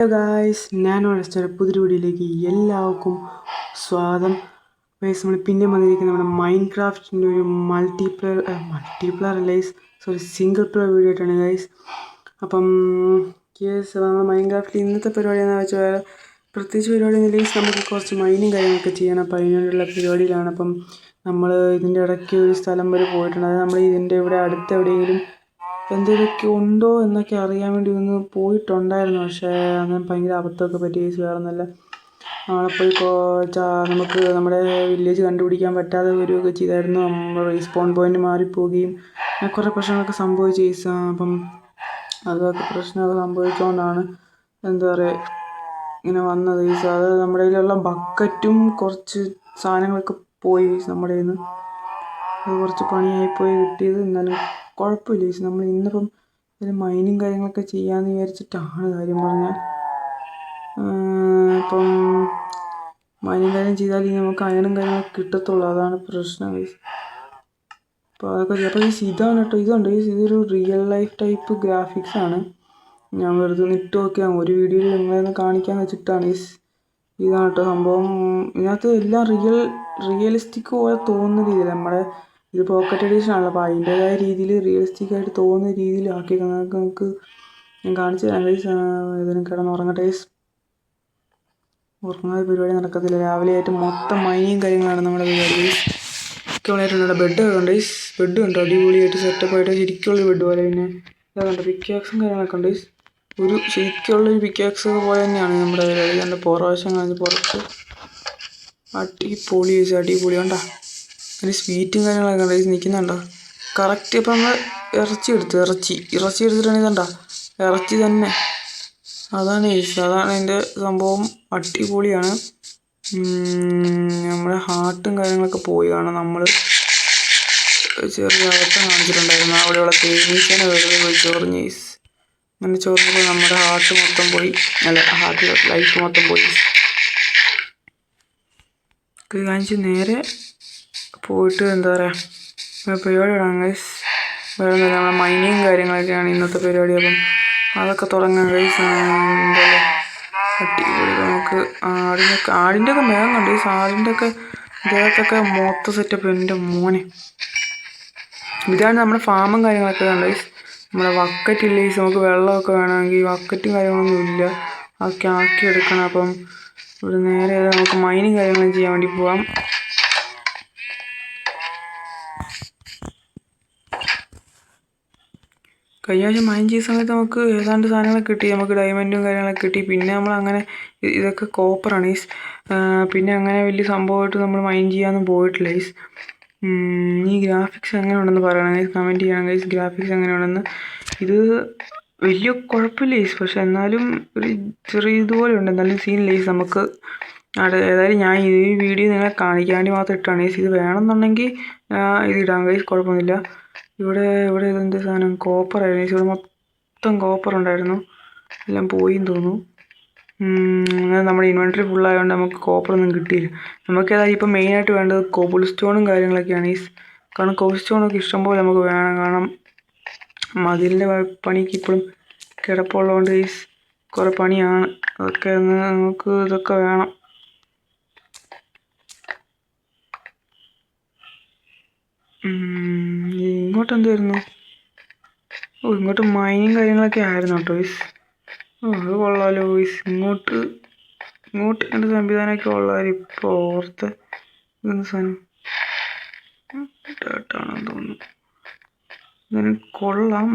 Hello guys, ഞാൻ ഒരു പുതിയ വീഡിയോയിലേക്ക് എല്ലാവർക്കും സ്വാഗതം. ഗൈസ്, നമ്മൾ പിന്നെ വന്നിരിക്കുന്നത് നമ്മുടെ മൈൻക്രാഫ്റ്റിൻ്റെ ഒരു മൾട്ടിപ്ലെയർ ലൈസ് സിംഗിൾ പ്ലെയർ വീഡിയോ ആയിട്ടാണ് ഗൈസ്. അപ്പം നമ്മൾ മൈൻക്രാഫ്റ്റിൽ ഇന്നത്തെ പരിപാടി എന്ന് വെച്ചാൽ പ്രത്യേകിച്ച് പരിപാടി ലൈസ് നമുക്ക് കുറച്ച് മൈനിങ് കാര്യങ്ങളൊക്കെ ചെയ്യണം. അപ്പം അതിനുള്ള പരിപാടിയിലാണ്. അപ്പം നമ്മൾ ഇതിൻ്റെ ഇടയ്ക്ക് ഒരു സ്ഥലം വരെ പോയിട്ടുണ്ട്. അത് നമ്മൾ ഇതിൻ്റെ ഇവിടെ അടുത്ത് എവിടെയെങ്കിലും എന്തെങ്കിലുമൊക്കെ ഉണ്ടോ എന്നൊക്കെ അറിയാൻ വേണ്ടി ഒന്ന് പോയിട്ടുണ്ടായിരുന്നു. പക്ഷേ അങ്ങനെ ഭയങ്കര അബദ്ധമൊക്കെ പറ്റിയ കേസ് വേറെ ഒന്നുമല്ല. അവിടെ പോയി നമുക്ക് നമ്മുടെ വില്ലേജ് കണ്ടുപിടിക്കാൻ പറ്റാതെ വരികയൊക്കെ ചെയ്തായിരുന്നു. നമ്മൾ റീസ്പോൺ പോയിന്റ് മാറിപ്പോവുകയും അങ്ങനെ കുറേ പ്രശ്നങ്ങളൊക്കെ സംഭവിച്ച കേസ്. അപ്പം അതൊക്കെ പ്രശ്നമൊക്കെ സംഭവിച്ചുകൊണ്ടാണ് എന്താ പറയുക ഇങ്ങനെ വന്നത് കേസ്. അത് നമ്മുടെ കയ്യിലുള്ള ബക്കറ്റും കുറച്ച് സാധനങ്ങളൊക്കെ പോയി നമ്മുടെ കയ്യിൽ നിന്ന്. അത് കുറച്ച് പണിയായിപ്പോയി കിട്ടിയത്. എന്നാലും കുഴപ്പമില്ല ചേച്ചി. നമ്മൾ ഇന്നിപ്പം ഇതിന് മൈനിങ് കാര്യങ്ങളൊക്കെ ചെയ്യാമെന്ന് വിചാരിച്ചിട്ടാണ് കാര്യം പറഞ്ഞാൽ. ഇപ്പം മൈനിങ് കാര്യം ചെയ്താൽ ഇനി നമുക്ക് അയണും കാര്യങ്ങളൊക്കെ കിട്ടത്തുള്ളൂ. അതാണ് പ്രശ്നം ചേച്ചി. അപ്പോൾ അതൊക്കെ അപ്പോൾ ഈ ഇതാണ് കേട്ടോ, ഇതുണ്ട് ഈ ഇതൊരു റിയൽ ലൈഫ് ടൈപ്പ് ഗ്രാഫിക്സ് ആണ്. ഞാൻ വെറുതെ ഒന്ന് ഇട്ട് നോക്കിയാണ് ഒരു വീഡിയോയിൽ നിങ്ങളെന്ന് കാണിക്കാമെന്ന് വെച്ചിട്ടാണ് ഈ ഇതാണ് കേട്ടോ സംഭവം. ഇതിനകത്ത് എല്ലാം റിയലിസ്റ്റിക് പോലെ തോന്നുന്ന രീതിയിൽ നമ്മുടെ ഇത് പോക്കറ്റ് എഡിഷൻ ആണല്ലോ. അപ്പോൾ അതിൻ്റേതായ രീതിയിൽ റിയലിസ്റ്റിക് ആയിട്ട് തോന്നുന്ന രീതിയിൽ ആക്കി നമുക്ക് ഞാൻ കാണിച്ചു തരാം ഗൈസ്. ഇതിന് കിടന്നുറങ്ങട്ടെ ഗൈസ്. ഉറങ്ങാതെ പരിപാടി നടക്കത്തില്ല. രാവിലെ ആയിട്ട് മൊത്തം മൈനിങ് കാര്യങ്ങളാണ് നമ്മുടെ പരിപാടി ഗൈസ്. ഒക്കെയായിട്ടുണ്ട്. ബെഡ് ഉണ്ട് ഗൈസ്. ബെഡ് ഉണ്ട് അടിപൊളിയായിട്ട് സെറ്റപ്പായിട്ട് ശരിക്കുള്ള ബെഡ് പോലെ. പിന്നെ ഇതുണ്ട് പിക്കാക്സും കാര്യങ്ങളൊക്കെ ഉണ്ട് ഗൈസ്. ഒരു ശരിക്കുള്ളൊരു പിക്കാക്സ് ഒക്കെ പോലെ തന്നെയാണ് നമ്മുടെ പരിപാടി. എൻ്റെ പുറവശം കാണിച്ച് പുറത്ത് അടിപൊളി ഗൈസ്, അടിപൊളി ഉണ്ടോ. അതിന് സ്വീറ്റും കാര്യങ്ങളൊക്കെ ഉണ്ട് ഗൈസ്. നിൽക്കുന്നുണ്ടോ കറക്റ്റ്. ഇപ്പം നമ്മൾ ഇറച്ചി എടുത്തിട്ടാണ് ഇതുണ്ടോ ഇറച്ചി തന്നെ. അതാണ് ഗൈസ്, അതാണ് അതിൻ്റെ സംഭവം. അടിപൊളിയാണ്. നമ്മുടെ ഹാർട്ടും കാര്യങ്ങളൊക്കെ പോയി കാണാം. നമ്മൾ ചെറിയ അകത്തം കാണിച്ചിട്ടുണ്ടായിരുന്നു. അവിടെയുള്ള തേനീച്ചനെ വെറുതെ പോയി ചൊറിഞ്ഞ് ഗൈസ്. അങ്ങനെ ചൊറിഞ്ഞപ്പോൾ നമ്മുടെ ഹാർട്ട് മൊത്തം പോയി. അല്ല, ഹാർട്ടിൽ ലൈഫ് മൊത്തം പോയി. ഇത് കാണിച്ച് നേരെ പോയിട്ട് എന്താ പറയുക പരിപാടി തുടങ്ങാം ഗൈസ്. വേറെ ഒന്നുമില്ല, നമ്മുടെ മൈനിങ് കാര്യങ്ങളൊക്കെയാണ് ഇന്നത്തെ പരിപാടി. അപ്പം അതൊക്കെ തുടങ്ങാം ഗൈസ്. എന്താ അടിപൊളി. നമുക്ക് ആടിൻ്റെ ഒക്കെ മേഘം കണ്ടു ഗൈസ്. ആടിൻ്റെ ഒക്കെ ദേഹത്തൊക്കെ മൊത്തം സെറ്റപ്പ്. എൻ്റെ മോനെ, ഇതാണ് നമ്മുടെ ഫാമും കാര്യങ്ങളൊക്കെ കണ്ടു ഗൈസ്. നമ്മുടെ വക്കറ്റ് ഇല്ല ഗൈസ്. നമുക്ക് വെള്ളമൊക്കെ വേണമെങ്കിൽ വക്കറ്റും കാര്യങ്ങളൊന്നും ഇല്ല. അതൊക്കെ ആക്കിയെടുക്കണം. അപ്പം ഇവിടെ നേരെ നമുക്ക് മൈനിങ് കാര്യങ്ങളും ചെയ്യാൻ വേണ്ടി പോവാം. കഴിഞ്ഞ ആഴ്ച മൈൻ ചെയ്യുന്ന സമയത്ത് നമുക്ക് ഏതാണ്ട് സാധനങ്ങളൊക്കെ കിട്ടി. നമുക്ക് ഡയമണ്ടും കാര്യങ്ങളൊക്കെ കിട്ടി. പിന്നെ നമ്മൾ അങ്ങനെ ഇതൊക്കെ കോപ്പറാണ് ഗൈസ്. പിന്നെ അങ്ങനെ വലിയ സംഭവമായിട്ട് നമ്മൾ മൈൻ ചെയ്യാനൊന്നും പോയിട്ടില്ല ഗൈസ്. ഈ ഗ്രാഫിക്സ് എങ്ങനെയുണ്ടെന്ന് പറയണം ഗൈസ്, കമൻറ്റ് ചെയ്യണം ഗൈസ്. ഗ്രാഫിക്സ് എങ്ങനെയുണ്ടെന്ന്. ഇത് വലിയ കുഴപ്പമില്ല ഗൈസ്, പക്ഷെ എന്നാലും ഒരു ചെറിയ ഇതുപോലെ ഉണ്ട്. എന്നാലും സീൻ ഗൈസ്. നമുക്ക് ഏതായാലും ഞാൻ ഈ വീഡിയോ നിങ്ങളെ കാണിക്കാൻ വേണ്ടി മാത്രം ഇട്ടാണ് ഗൈസ്. ഇത് വേണമെന്നുണ്ടെങ്കിൽ ഇത് ഇടാം ഗൈസ്, കുഴപ്പമൊന്നുമില്ല. ഇവിടെ ഇതെന്ത് സാധനം കോപ്പറായിരുന്നു ഗൈസ്. ഇവിടെ മൊത്തം കോപ്പർ ഉണ്ടായിരുന്നു. എല്ലാം പോയിന്ന് തോന്നുന്നു. അങ്ങനെ നമ്മുടെ ഇൻവെൻറ്ററി ഫുള്ളായതുകൊണ്ട് നമുക്ക് കോപ്പറൊന്നും കിട്ടിയില്ല. നമുക്ക് ഏതായാലും ഇപ്പം മെയിനായിട്ട് വേണ്ടത് കോബിൾ സ്റ്റോണും കാര്യങ്ങളൊക്കെയാണ് ഗൈസ്. കാരണം കോബിൾ സ്റ്റോണൊക്കെ ഇഷ്ടംപോലെ നമുക്ക് വേണം. കാരണം മതിലിൻ്റെ പണിക്ക് ഇപ്പോഴും കിടപ്പുള്ളതുകൊണ്ട് ഗൈസ് കുറേ പണിയാണ്. അതൊക്കെ നമുക്ക് ഇതൊക്കെ വേണം. ഇങ്ങോട്ട് എന്തായിരുന്നു? ഇങ്ങോട്ട് മൈനിങ് കാര്യങ്ങളൊക്കെ ആയിരുന്നു കേട്ടോ ഗൈസ്. അത് കൊള്ളാമല്ലോ ഗൈസ്. ഇങ്ങോട്ട് എൻ്റെ സംവിധാനമൊക്കെ കൊള്ളാമായിരുന്നു. ഇപ്പോൾ ഓർത്ത് ഇതെന്ത് സാധനം ഡേട്ടാണെന്ന് തോന്നുന്നു. ഇതിന് കൊള്ളാം.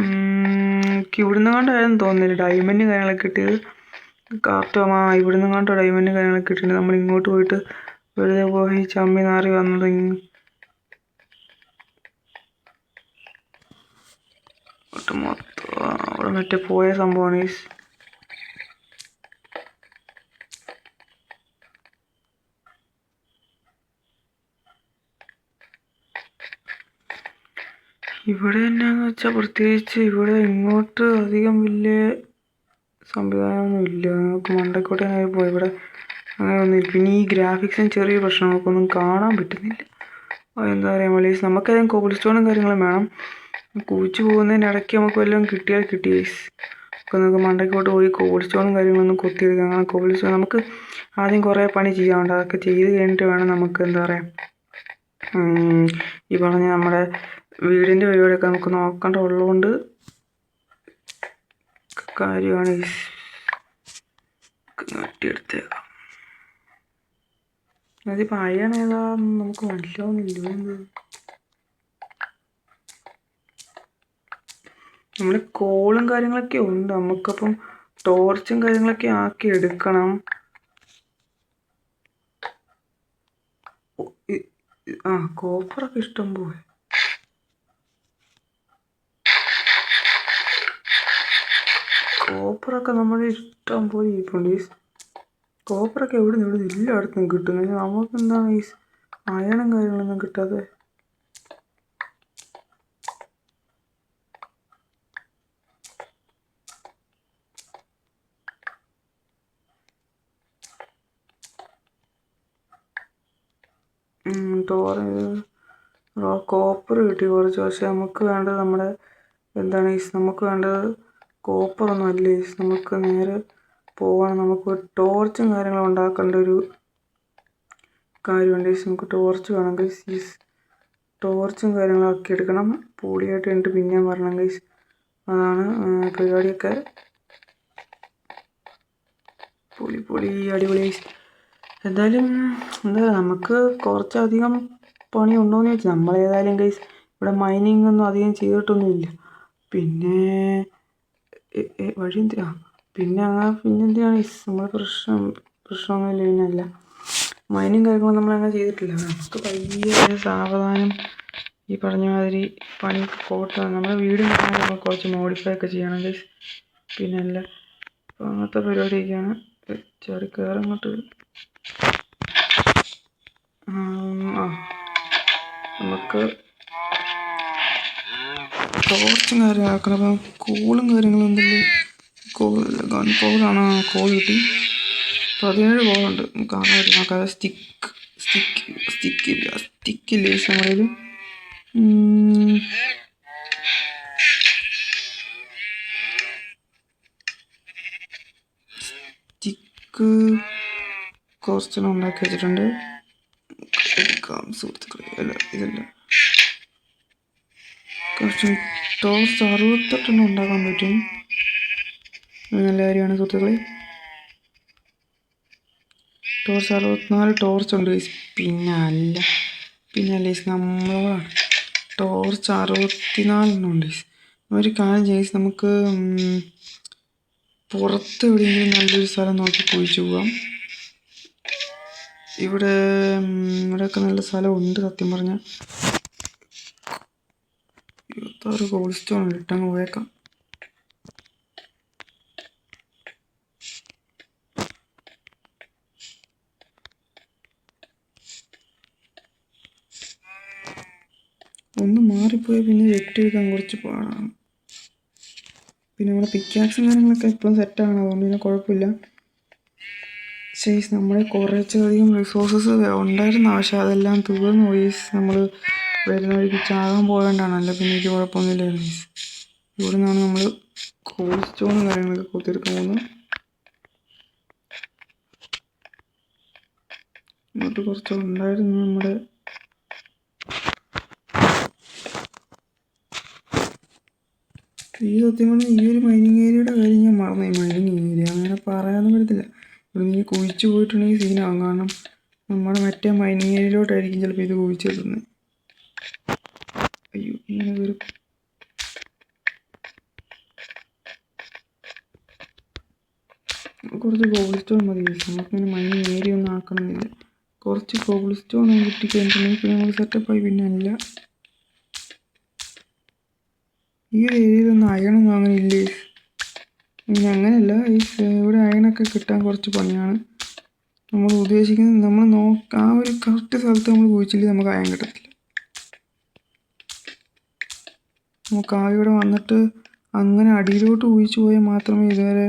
ഇവിടുന്ന് കണ്ടായിരുന്നു തോന്നുന്നില്ല ഡയമണ്ടും കാര്യങ്ങളൊക്കെ കിട്ടിയത്. ഇവിടുന്ന് കണ്ടോ ഡയമണ്ടും കാര്യങ്ങളൊക്കെ കിട്ടിയിട്ടുണ്ട്. നമ്മൾ ഇങ്ങോട്ട് പോയിട്ട് വെറുതെ പോയി ചമ്മി നാറി വന്നത്. മൊത്തം അവിടെ മറ്റേ പോയ സംഭവമാണ് ഗൈസ്. ഇവിടെ എന്നാന്ന് വെച്ചാൽ പ്രത്യേകിച്ച് ഇവിടെ ഇങ്ങോട്ട് അധികം വലിയ സംവിധാനമൊന്നും ഇല്ല. നമുക്ക് മണ്ടക്കോട്ടെ പോയി ഇവിടെ അങ്ങനെ ഒന്നുമില്ല. പിന്നെ ഈ ഗ്രാഫിക്സും ചെറിയ പ്രശ്നം, നമുക്കൊന്നും കാണാൻ പറ്റുന്നില്ല. എന്താ പറയുക മലീസ്, നമുക്കതിന് കോബിൾ സ്റ്റോണും കാര്യങ്ങളും വേണം. കുഴിച്ച് പോകുന്നതിന് ഇടയ്ക്ക് നമുക്ക് വല്ലതും കിട്ടിയാൽ കിട്ടി ഗൈസ്. ഒക്കെ നമുക്ക് മണ്ടയ്ക്കോട്ട് പോയി കോബിൾ സ്റ്റോണും കാര്യങ്ങളൊന്നും കൊത്തിയെടുക്കാം. അങ്ങനെ കോബിൾ സ്റ്റോൺ നമുക്ക് ആദ്യം കുറേ പണി ചെയ്യാറുണ്ട്. അതൊക്കെ ചെയ്ത് കഴിഞ്ഞിട്ട് വേണം നമുക്ക് എന്താ പറയുക ഈ പറഞ്ഞ നമ്മുടെ വീടിൻ്റെ പരിപാടിയൊക്കെ നമുക്ക് നോക്കേണ്ട ഉള്ളതുകൊണ്ട് കാര്യമാണ് ഈ മാറ്റിയെടുത്തേക്കാം. അതിപ്പോൾ അയൺ ഏതാ നമുക്ക് മനസ്സിലാവുന്നില്ല. നമ്മുടെ കോളും കാര്യങ്ങളൊക്കെ ഉണ്ട്, നമുക്കപ്പം ടോർച്ചും കാര്യങ്ങളൊക്കെ ആക്കി എടുക്കണം. കോപ്പറൊക്കെ ഇഷ്ടം പോലെ. കോപ്പറൊക്കെ നമ്മുടെ ഇഷ്ടം പോലെ ഇരിപ്പുണ്ട്. ഈ കോപ്പറൊക്കെ എവിടെ നിന്ന് എല്ലായിടത്തും കിട്ടും. നമുക്ക് എന്താണ് ഈ അയണും കാര്യങ്ങളൊന്നും കിട്ടാതെ? കോപ്പർ കിട്ടി കുറച്ച്. പക്ഷെ നമുക്ക് വേണ്ടത് നമ്മുടെ എന്താണ് നമുക്ക് വേണ്ടത് കോപ്പറൊന്നും അല്ലേ. നമുക്ക് നേരെ പോകണം. നമുക്ക് ടോർച്ചും കാര്യങ്ങളും ഉണ്ടാക്കേണ്ട ഒരു കാര്യമുണ്ട്. നമുക്ക് ടോർച്ച് വേണം ഗൈസ്. ടോർച്ചും കാര്യങ്ങളൊക്കെ എടുക്കണം. പൊളിയായിട്ട് കണ്ടിട്ട് പിന്നെ വരണം ഗൈസ്. അതാണ് പരിപാടിയൊക്കെ. പൊളി അടിപൊളി ഗൈസ്. എന്തായാലും നമുക്ക് കുറച്ചധികം പണി ഉണ്ടോയെന്ന് ചോദിച്ചാൽ നമ്മളേതായാലും ഗൈസ് ഇവിടെ മൈനിങ് ഒന്നും അധികം ചെയ്തിട്ടൊന്നുമില്ല. പിന്നെ വഴി എന്തിനാ പിന്നെന്തിനാണ് നമ്മൾ പ്രശ്നമൊന്നുമില്ല. പിന്നല്ല മൈനിങ് കാര്യങ്ങളും നമ്മളങ്ങനെ ചെയ്തിട്ടില്ല. നമുക്ക് പയ്യെ സാവധാനം ഈ പറഞ്ഞ മാതിരി പണി പോട്ടെ. നമ്മുടെ വീടും നമ്മൾ കുറച്ച് മോഡിഫൈ ഒക്കെ ചെയ്യണം ഗൈസ്. പിന്നല്ല അപ്പോൾ അങ്ങനത്തെ പരിപാടിയൊക്കെയാണ്. ചെറിയ കയറങ്ങോട്ട് നമുക്ക് ടോർച്ചും കാര്യങ്ങളാക്കണം. അപ്പം കോളും കാര്യങ്ങളും എന്തെങ്കിലും ഗൺ പൗഡറാണ്. കോൾ കിട്ടി 17 കോളുണ്ട്. കാണാൻ പറ്റും. നോക്കാതെ സ്റ്റിക്കില്ലേ നമ്മളിൽ സ്റ്റിക്ക് കുറച്ചെണ്ണം ഉണ്ടാക്കി വെച്ചിട്ടുണ്ട്. സുഹൃത്തുക്കളെ ഇതല്ല കുറച്ച് ടോർച്ച് 68 ഉണ്ടാക്കാൻ പറ്റും. നല്ല കാര്യമാണ് സുഹൃത്തുക്കളെ. ടോർച്ച് 64 ടോർച്ചുണ്ട്. പിന്നല്ല നമ്മളോടാണ് ടോർച്ച് 64 ഉണ്ട്. ഒരു കാര്യം ചെയ്ത് നമുക്ക് പുറത്ത് എവിടെയെങ്കിലും നല്ലൊരു സ്ഥലം നോക്കി കുഴിച്ചു പോകാം. ഇവിടെയൊക്കെ നല്ല സ്ഥലമുണ്ട് സത്യം പറഞ്ഞാൽ. 26 കോബിൾ സ്റ്റോൺ ഇട്ടങ്ങ് പോയേക്കാം. ഒന്ന് മാറിപ്പോയി പിന്നെ വെട്ടിയെടുക്കാൻ കുറച്ച് പാടാണ്. പിന്നെ നമ്മുടെ പിക്കാക്സും കാര്യങ്ങളൊക്കെ എപ്പോഴും സെറ്റാണ്. അതുകൊണ്ട് പിന്നെ കുഴപ്പമില്ല. നമ്മളെ കുറച്ചധികം റിസോഴ്സസ് ഉണ്ടായിരുന്നു. പക്ഷെ അതെല്ലാം തീർന്നു പോയി. നമ്മൾ വരുന്ന വഴിക്ക് ചാകാൻ പോകേണ്ടതാണല്ലോ. പിന്നെ എനിക്ക് കുഴപ്പമൊന്നുമില്ലായിരുന്നു. ഇവിടെ നിന്നാണ് നമ്മൾ കോബിൾ സ്റ്റോണും കാര്യങ്ങളൊക്കെ കൊത്തിയെടുക്കാൻ പോകുന്നത്. ഇങ്ങോട്ട് കുറച്ച് ഉണ്ടായിരുന്നു നമ്മുടെ സത്യം പറഞ്ഞാൽ ഈ ഒരു മൈനിങ് ഏരിയയുടെ കാര്യം ഞാൻ മറന്നു. മൈനിങ് ഏരിയ അങ്ങനെ പറയാനൊന്നും പറ്റത്തില്ല. ഇവിടെ നീ കുഴിച്ച് പോയിട്ടുണ്ടെങ്കിൽ സീനാകും. കാരണം നമ്മുടെ മറ്റേ മൈനിങ് ഏരിയയിലോട്ടായിരിക്കും ചിലപ്പോൾ ഇത് കുഴിച്ച് കിട്ടുന്നത്. അയ്യോ ഇങ്ങനെ വരും. കുറച്ച് കോബിൾ സ്റ്റോൺ മതി. നമുക്കിങ്ങനെ മൈനിങ് ഏരിയ ഒന്നും ആക്കണമെന്നില്ല. കുറച്ച് കോബിൾ സ്റ്റോൺ കിട്ടിക്കഴിഞ്ഞിട്ടുണ്ടെങ്കിൽ പിന്നെ നമുക്ക് സെറ്റപ്പായി. പിന്നെ അല്ല ഈ ഒരു ഏരിയയിലൊന്നും അയണൊന്നും അങ്ങനെ ഇല്ലേ. പിന്നെ അങ്ങനെയല്ല ഇവിടെ അയണൊക്കെ കിട്ടാൻ കുറച്ച് പണിയാണ്. നമ്മൾ ഉദ്ദേശിക്കുന്നത് നമ്മൾ ആ ഒരു കറക്റ്റ് സ്ഥലത്ത് നമ്മൾ കുഴിച്ചില്ലെങ്കിൽ നമുക്ക് അയൺ കിട്ടത്തില്ല. നമുക്ക് ആ ഇവിടെ വന്നിട്ട് അങ്ങനെ അടിയിലോട്ട് കുഴിച്ചു പോയാൽ മാത്രമേ ഇതുവരെ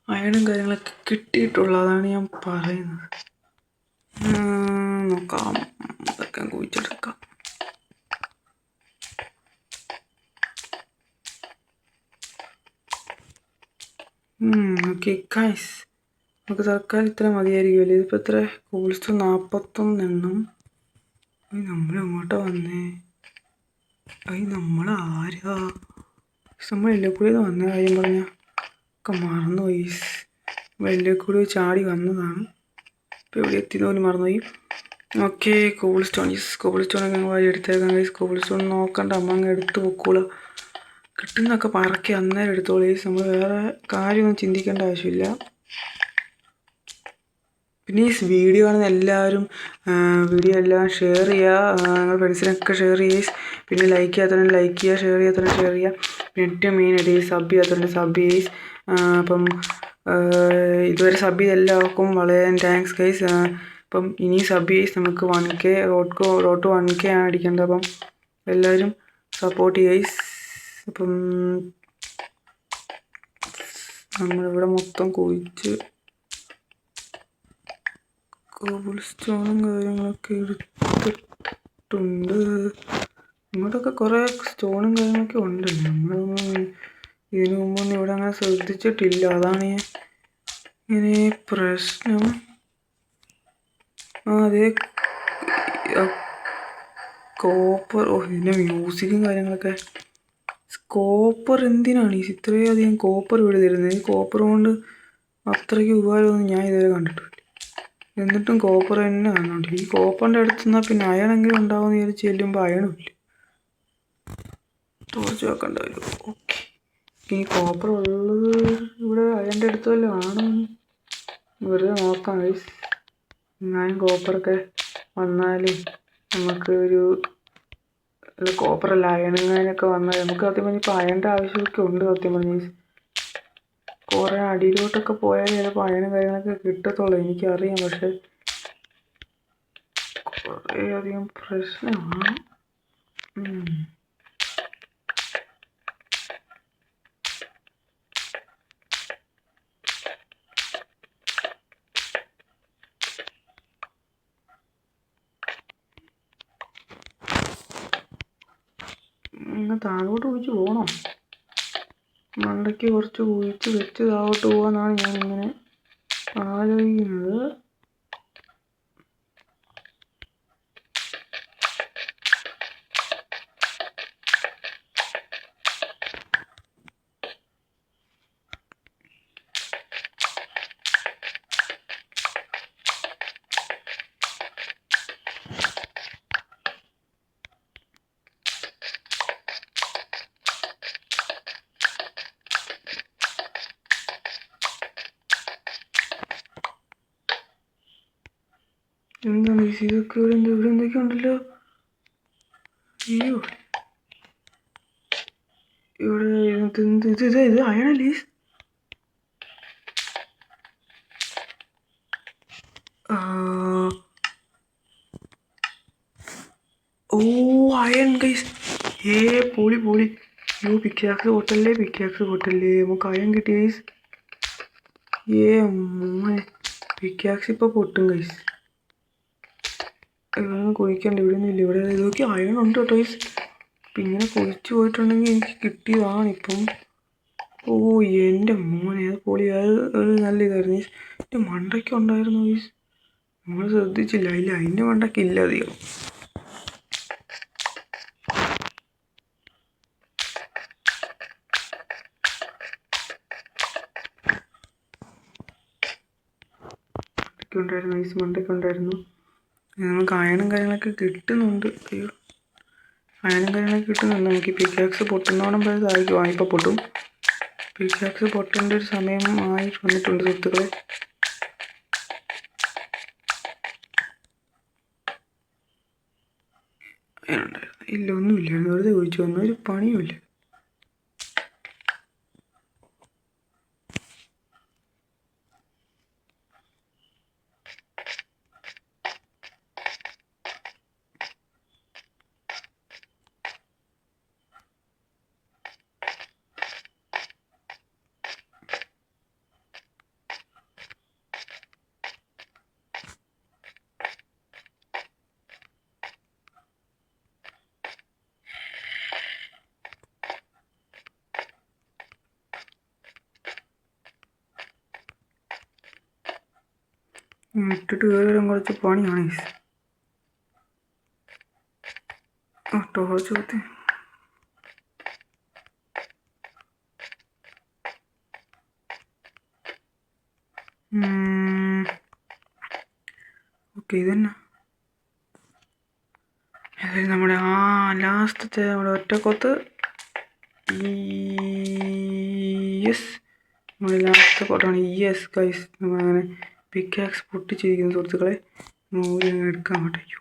അയണും കാര്യങ്ങളൊക്കെ കിട്ടിയിട്ടുള്ളൂ. അതാണ് ഞാൻ പറയുന്നത്. നോക്കാം, അതൊക്കെ കുഴിച്ചെടുക്കാം. ഓക്കെ ഗൈസ്, നമുക്ക് തൽക്കാലം ഇത്ര മതിയായിരിക്കുമല്ലേ? ഇതിപ്പോൾ എത്ര കോൾസ്റ്റോൺ? 41 നമ്മൾ എങ്ങോട്ടാ വന്നേ? നമ്മൾ ആരാ? നമ്മൾ എല്ലക്കൂടി വന്ന കാര്യം പറഞ്ഞാൽ ഒക്കെ മറന്നുപോയി. നമ്മൾ എല്ലക്കൂടി ചാടി വന്നതാണ്, ഇപ്പോൾ എവിടെ എത്തിയെന്ന് പോലും മറന്നുപോയി. ഓക്കെ, കോബിൾ സ്റ്റോൺ ഒക്കെ ഞങ്ങൾ വഴി എടുത്തേക്കാം ഗൈസ്. കോബിൾ സ്റ്റോൺ നോക്കണ്ട, അമ്മ അങ്ങ് എടുത്ത് പൊക്കോളാം. കിട്ടുന്നൊക്കെ പറക്കി അന്നേരം എടുത്തോളൂ ഗൈസ്. നമ്മൾ വേറെ കാര്യമൊന്നും ചിന്തിക്കേണ്ട ആവശ്യമില്ല. പിന്നെ ഈ വീഡിയോ കാണുന്ന എല്ലാവരും വീഡിയോ എല്ലാം ഷെയർ ചെയ്യുക, നിങ്ങളുടെ ഫ്രണ്ട്സിനൊക്കെ ഷെയർ ചെയ്യുക. പിന്നെ ലൈക്ക് ചെയ്യാത്തവരും ലൈക്ക് ചെയ്യുക, ഷെയർ ചെയ്യാത്തവരും ഷെയർ ചെയ്യുക. പിന്നെ ഏറ്റവും മെയിനായിട്ട് ഈ സബ് ചെയ്യാത്തവരും സബ് ചെയ്യുക. അപ്പം ഇതുവരെ സബ് ചെയ്ത എല്ലാവർക്കും വളരെ താങ്ക്സ് ഗൈസ്. അപ്പം ഇനി സബ് ചെയ്ത് നമുക്ക് 1K റോഡ് ടു 1K ആണ് അടിക്കേണ്ടത്. അപ്പം എല്ലാവരും സപ്പോർട്ട് ചെയ്യ്. അപ്പം നമ്മളിവിടെ മൊത്തം കുഴിച്ച് കോബിൾ സ്റ്റോണും കാര്യങ്ങളൊക്കെ എടുത്തിട്ടുണ്ട്. ഇങ്ങോട്ടൊക്കെ കുറേ സ്റ്റോണും കാര്യങ്ങളൊക്കെ ഉണ്ടല്ലോ. നമ്മളൊന്നും ഇതിനു മുമ്പൊന്നും ഇവിടെ അങ്ങനെ ശ്രദ്ധിച്ചിട്ടില്ല, അതാണ് ഇങ്ങനെ പ്രശ്നം. അതെ, കോപ്പർ. ഇതിൻ്റെ മ്യൂസിക്കും കാര്യങ്ങളൊക്കെ. കോപ്പർ എന്തിനാണ് ഇത്രയധികം കോപ്പർ ഇവിടെ തരുന്നത്? ഈ കോപ്പർ കൊണ്ട് അത്രയ്ക്ക് ഉപകാരമൊന്നും ഞാൻ ഇതുവരെ കണ്ടിട്ടില്ല. എന്നിട്ടും കോപ്പർ തന്നെ കാണുന്നുണ്ട്. ഈ കോപ്പറിൻ്റെ അടുത്ത് നിന്നാൽ പിന്നെ അയണെങ്കിലും ഉണ്ടാവുമെന്ന് വിചാരിച്ച് ചെല്ലുമ്പോൾ അയണമില്ല. ടോർച്ച് വെക്കേണ്ട വരും. ഓക്കെ, ഈ കോപ്പർ ഉള്ളത് ഇവിടെ അയണിൻ്റെ അടുത്ത് വല്ലതും ആണോ വെറുതെ നോക്കാം ഗൈസ്. എങ്ങാനും കോപ്പറൊക്കെ വന്നാൽ നമുക്ക് ഒരു കോപ്പറല്ല അയണെങ്ങാനൊക്കെ വന്നാൽ നമുക്ക് സത്യം പറഞ്ഞാൽ ഇപ്പോൾ അയണിൻ്റെ ആവശ്യമൊക്കെ ഉണ്ട്. സത്യം പറഞ്ഞാൽ കുറേ അടിയിലോട്ടൊക്കെ പോയാൽ ചിലപ്പോൾ അയണും കാര്യങ്ങളൊക്കെ കിട്ടത്തുള്ളൂ, എനിക്കറിയാം. പക്ഷെ കുറേയധികം പ്രശ്നമാണ്. താഴോട്ട് കുഴിച്ച് പോകണം. മണ്ടയ്ക്ക് കുറച്ച് കുഴിച്ച് വെച്ച് താഴോട്ട് പോകാമെന്നാണ് ഞാനിങ്ങനെ ആലോചിക്കുന്നത്. എന്താണ് ഇതൊക്കെ? ഇവിടെ എന്തൊക്കെ ഉണ്ടല്ലോ. അയ്യോ, ഇവിടെ ഇത് അയണല്ലേ? ഓ, അയൺ ഗൈസ്. പൊളി പൊളി. അയ്യോ, പിക്കാക്സ് പൊട്ടല്ലേ. നമുക്ക് അയൺ കിട്ടി ഗൈസ്. പിക്കാക്സ് ഇപ്പോൾ പൊട്ടും ഗൈസ്. ഇവിടെ കുഴിക്കണ്ട, ഇവിടെ ഒന്നും ഇല്ല. ഇവിടെ ഇതൊക്കെ അയൺ ഉണ്ട് കേട്ടോ ഗൈസ്. അപ്പം ഇങ്ങനെ കുഴിച്ച് പോയിട്ടുണ്ടെങ്കിൽ എനിക്ക് കിട്ടിയതാണ് ഇപ്പം. ഓ എൻ്റെ മോനെ, അത് പൊളി. അത് നല്ല ഇതായിരുന്നു ഗൈസ്. എൻ്റെ മണ്ടയ്ക്ക് ഉണ്ടായിരുന്നു ഗൈസ്, നമ്മൾ ശ്രദ്ധിച്ചില്ല. ഇല്ല, അതിൻ്റെ മണ്ടയ്ക്ക് ഇല്ല അധികം. ഉണ്ടായിരുന്നു ഗൈസ്, മണ്ടയ്ക്ക് ഉണ്ടായിരുന്നു. നമുക്ക് അയണും കാര്യങ്ങളൊക്കെ കിട്ടുന്നുണ്ട്. അയ്യോ, അയണും കാര്യങ്ങളൊക്കെ കിട്ടുന്നുണ്ട്. നമുക്ക് പിക്കാക്സ് പൊട്ടുന്നോണം വരെ സഹായിക്കും. ഇപ്പോൾ പൊട്ടും. പിക്കാക്സ് പൊട്ടേണ്ട ഒരു സമയം ആയി വന്നിട്ടുണ്ട് സുഹൃത്തുക്കളെ. ഇല്ല, ഒന്നുമില്ലായിരുന്നു. വെറുതെ ഒഴിച്ചു വന്നു, ഒരു പണിയുമില്ല. ഇട്ടിട്ട് കയറി കുറച്ച് പണിയാണ്. ടോർച്ച് കുത്തി ഓക്കെ. ഇതന്നെ നമ്മുടെ ലാസ്റ്റത്തെ നമ്മുടെ ഒറ്റക്കൊത്ത്. യെസ്, നമ്മുടെ ലാസ്റ്റത്തെ കോട്ടാണ്. യെസ് ഗൈസ്, നമ്മളങ്ങനെ പിക്കാക്സ് പൊട്ടിച്ചിരിക്കുന്ന സുഹൃത്തുക്കളെ മൂടി എടുക്കാൻ പറ്റും.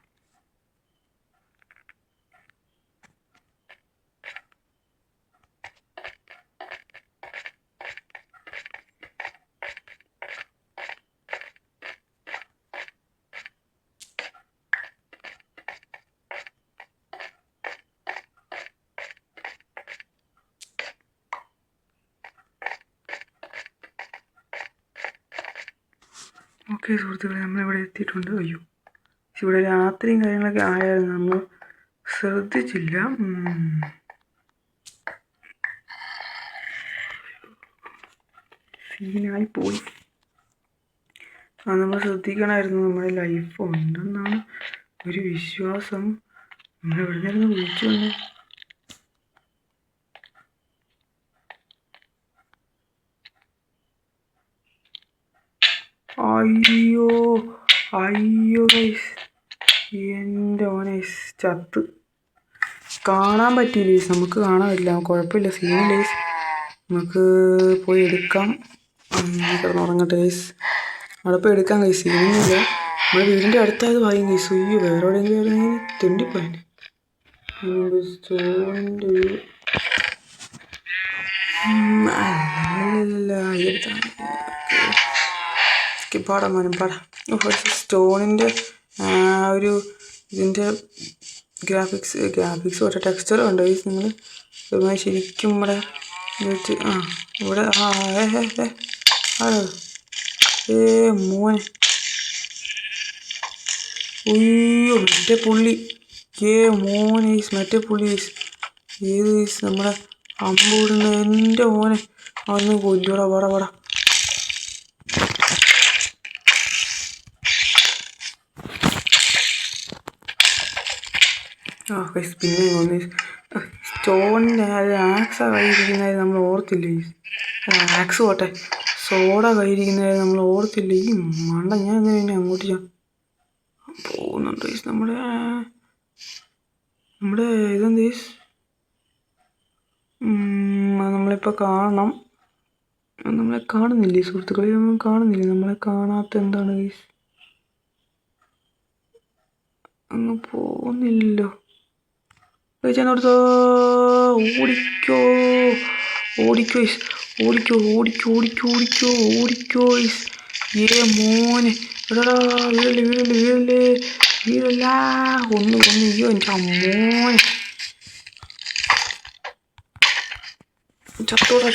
ഓക്കെ സുഹൃത്തുക്കളെ, നമ്മളിവിടെ എത്തിയിട്ടുണ്ട്. അയ്യോ, ഇവിടെ രാത്രിയും കാര്യങ്ങളൊക്കെ ആയായിരുന്നു, നമ്മൾ ശ്രദ്ധിച്ചില്ല. സീനായി പോയി. നമ്മൾ ശ്രദ്ധിക്കണമായിരുന്നു. നമ്മുടെ ലൈഫ് ഉണ്ടെന്നാണ് ഒരു വിശ്വാസം. നമ്മളെവിടെ നിന്നായിരുന്നു വിളിച്ചു വന്നേ? അയ്യോ അയ്യോ ഗൈസ്, എൻ്റെ മോനെ ചത്ത്. കാണാൻ പറ്റിയില്ല ഗൈസ്, നമുക്ക് കാണാൻ പറ്റില്ല. കുഴപ്പമില്ല, സീനില്ല ഗൈസ്, നമുക്ക് പോയി എടുക്കാം. കിടന്നുറങ്ങട്ടെ ഗൈസ്, അവിടെ പോയി എടുക്കാം ഗൈസ്, സീനില്ല. നമ്മുടെ വീടിൻ്റെ അടുത്തായത് പറയും ഗൈസ്. അയ്യോ, വേറെ എവിടെയെങ്കിലും ആയിരുന്നെങ്കിൽ തെണ്ടിപ്പോയനെ. സ്റ്റോണിൻ്റെ ഒരു പാടാം മോനും പാടാം. സ്റ്റോണിൻ്റെ ഒരു ഇതിൻ്റെ ഗ്രാഫിക്സ് ഒരു ടെക്സ്ചറും ഉണ്ട് ഗൈസ്. നിങ്ങൾ ശരിക്കും ഇവിടെ വെച്ച് ഇവിടെ മോനെ, അയ്യോ മറ്റേ പുള്ളി, മോനെ മറ്റേ പുള്ളി ഏത് നമ്മുടെ അമ്പൂടുന്ന എൻ്റെ മോനെ, അവന്ന് കൊല്ലൂടാ. പാടാ പിന്നെ വന്ന് സ്റ്റോണിൻ്റെ ആക്സാ കയ്യിരിക്കുന്നത് നമ്മൾ ഓർത്തില്ലേ? ആക്സ് പോട്ടെ, സോഡ കയ്യിരിക്കുന്നത് നമ്മൾ ഓർത്തില്ല. ഈ മണ്ട ഞാൻ പിന്നെ അങ്ങോട്ട് പോകുന്നുണ്ട്. നമ്മുടെ ഇതെന്ത് നമ്മളിപ്പോൾ കാണണം. നമ്മളെ കാണുന്നില്ലേ സുഹൃത്തുക്കളെ? നമ്മൾ കാണുന്നില്ലേ? നമ്മളെ കാണാത്ത എന്താണ് ഗൈസ്? അങ്ങ് പോകുന്നില്ലല്ലോ. ഓടിക്കോ ഓടിക്കോ ഓടിക്കോ ഓടിക്കോ ഓടിക്കോ ഓടിക്കോ ഓടിക്കോ. മോനെ എടാ, വീഴല്ലേ ഒന്ന് അയ്യോ എൻ്റെ മോനെ, ചത്തൂറ.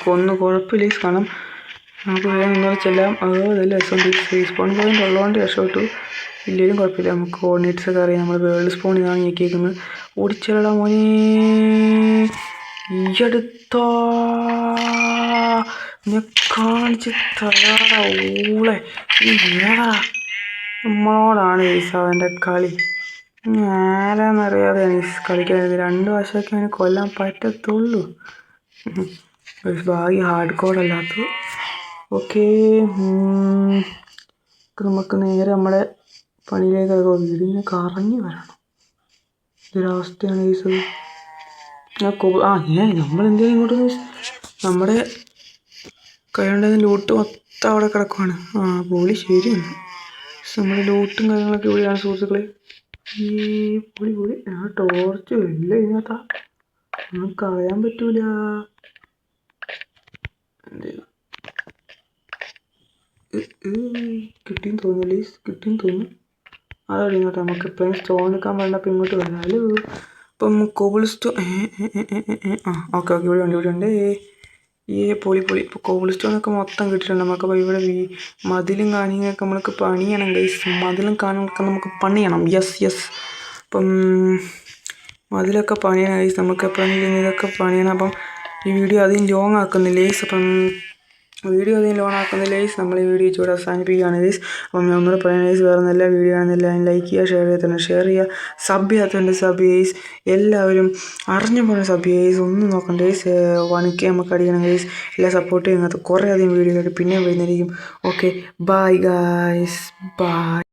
കൊന്ന് കുഴപ്പമില്ല. കാരണം നമുക്ക് വേഗം ഇന്നലെ ചെല്ലാം. അതല്ല റീസ്പോൺ പോയിന്റ് ഉള്ളതുകൊണ്ട് രക്ഷപ്പെട്ടു. ഇല്ലെങ്കിലും കുഴപ്പമില്ല, നമുക്ക് കോർഡിനേറ്റ്സ് ഒക്കെ അറിയാം. നമ്മൾ വേൾഡ് സ്പോൺ ഇതാണ് ഞെക്കിയേക്കുന്നത്. ഓടിച്ചെല്ലടാ മോനെ, ഈ അടുത്തോ ഞാൻ കാണിച്ച് തരാടാ ഊളെ. ഏടാ നമ്മളോടാണ് ഈസ് അവൻ്റെ കളി. ആരാന്നറിയാതെ കളിക്കാനിത്. 2 വശമൊക്കെ അവന് കൊല്ലാൻ പറ്റത്തുള്ളൂ. ഭാഗ്യം ഹാർഡ് കോഡ് അല്ലാത്തത്. ഓക്കെ, നമുക്ക് നേരെ നമ്മുടെ പണിയിലേക്കൊക്കെ വീടിന് കറങ്ങി വരണം. ഇതൊരവസ്ഥയാണ് ഈസ്. നമ്മളെന്തെങ്കിലും ഇങ്ങോട്ട് നമ്മുടെ കൈകൊണ്ടുവന്ന ലൂട്ട് മൊത്തം അവിടെ കിടക്കുവാണ്. പൊളി ശരിയാണ്. നമ്മുടെ ലൂട്ടും കാര്യങ്ങളൊക്കെ ഇവിടെയാണ് സുഹൃത്തുക്കളെ. പൊളി. ടോർച്ച് ഇല്ല ഇതിനകത്താ, നമുക്ക് അറിയാൻ പറ്റൂല. കിട്ടിയെന്ന് തോന്നുന്നു. അതവിടെ ഇങ്ങോട്ട് നമുക്ക് എപ്പോഴും സ്റ്റോൺ എടുക്കാൻ പറഞ്ഞപ്പോൾ ഇങ്ങോട്ട് വരാം. ഇപ്പം കോബിൾ സ്റ്റോൺ ആ ഓക്കെ ഇവിടെ ഉണ്ട് പൊളി ഇപ്പോൾ കോബിൾ സ്റ്റോണൊക്കെ മൊത്തം കിട്ടിയിട്ടുണ്ട് നമുക്കപ്പോൾ ഇവിടെ മതിലും കാര്യങ്ങളൊക്കെ നമ്മൾക്ക് പണിയണം ഗൈസ്. മതിലും കാര്യങ്ങളൊക്കെ നമുക്ക് പണിയണം. യെസ് അപ്പം മതിലൊക്കെ പണിയണം ഗൈസ്. നമുക്ക് എപ്പോഴെങ്കിലും ഇതൊക്കെ പണിയണം. അപ്പം ഈ വീഡിയോ അധികം ലോങ് ആക്കുന്നില്ല ഗൈസ്. അപ്പം നമ്മൾ ഈ വീഡിയോ ഇവിടെ അവസാനിപ്പിക്കുകയാണ് ഗൈസ്. അപ്പം ഞാൻ ഒന്നുകൂടെ പറയാൻ ഗൈസ്, വേറെ നല്ല വീഡിയോ ആണെന്നില്ല, ലൈക്ക് ചെയ്യുക, ഷെയർ ചെയ്യുക, സബ് ചെയ്യാത്തതുണ്ട് സബ് ഗൈസ്. എല്ലാവരും അറിഞ്ഞു പോകണം സബ് ഗൈസ്. ഒന്നും നോക്കണ്ട ഗൈസ്. 1K നമുക്ക് അടിക്കണം ഗൈസ്. എല്ലാം സപ്പോർട്ട് ചെയ്യുന്നത് കുറേ അധികം വീഡിയോ ആയിട്ട് പിന്നെ വരുന്നതായിരിക്കും. Okay bye guys, by.